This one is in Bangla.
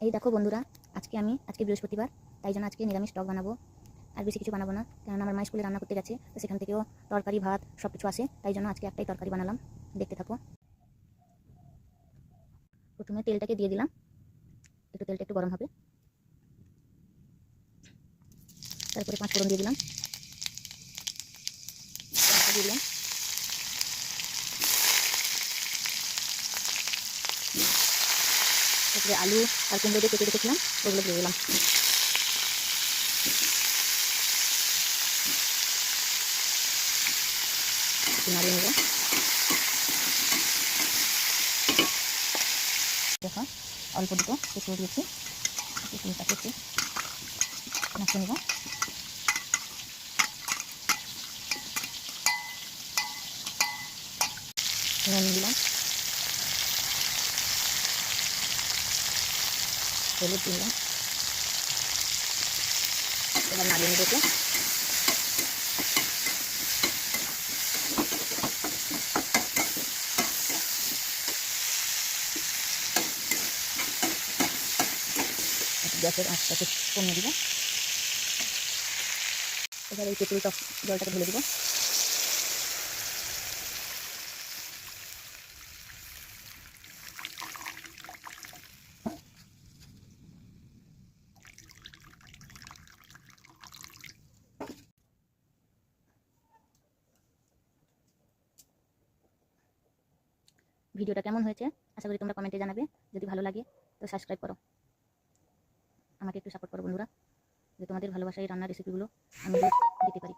এই দেখো বন্ধুরা, আজকে বৃহস্পতিবার, তাই জন্য আজকে নিরামিষ টক বানাবো। আর বেশি কিছু বানাবো না, কারণ আমার মা স্কুলে রান্না করতে গেছে, তো সেখান থেকেও তরকারি ভাত সব কিছু আসে, তাই জন্য আজকে একটাই তরকারি বানালাম। দেখতে থাকো। প্রথমে তেলটাকে দিয়ে দিলাম, তেলটা একটু গরম হবে। তারপরে 5 ফোড়ন দিয়ে দিলাম, দিয়ে দিলাম। তারপরে আলু আর কুমড়ো দিয়ে কেটে রেখেছিলাম, ওগুলো দিয়ে দিলাম। একটু নাড়িয়ে নেব। দেখো, অল্প দুটো একটু দিয়েছি, একটু নাড়িয়ে নেব। নুন দিলাম, হলুদ দিলাম। এবার নাড়িয়ে নেব। গ্যাসের আঁচটা একটু কমিয়ে দিব। এবার এই তেঁতুল টক জলটাকে ঢেলে দিব। ভিডিওটা কেমন হয়েছে আশা করি তোমরা কমেন্টে জানাবে। যদি ভালো লাগে তো সাবস্ক্রাইব করো, আমাকে একটু সাপোর্ট করো বন্ধুরা, যে তোমাদের ভালোবাসা এই রান্নার রেসিপিগুলো আমি দিতে পারি।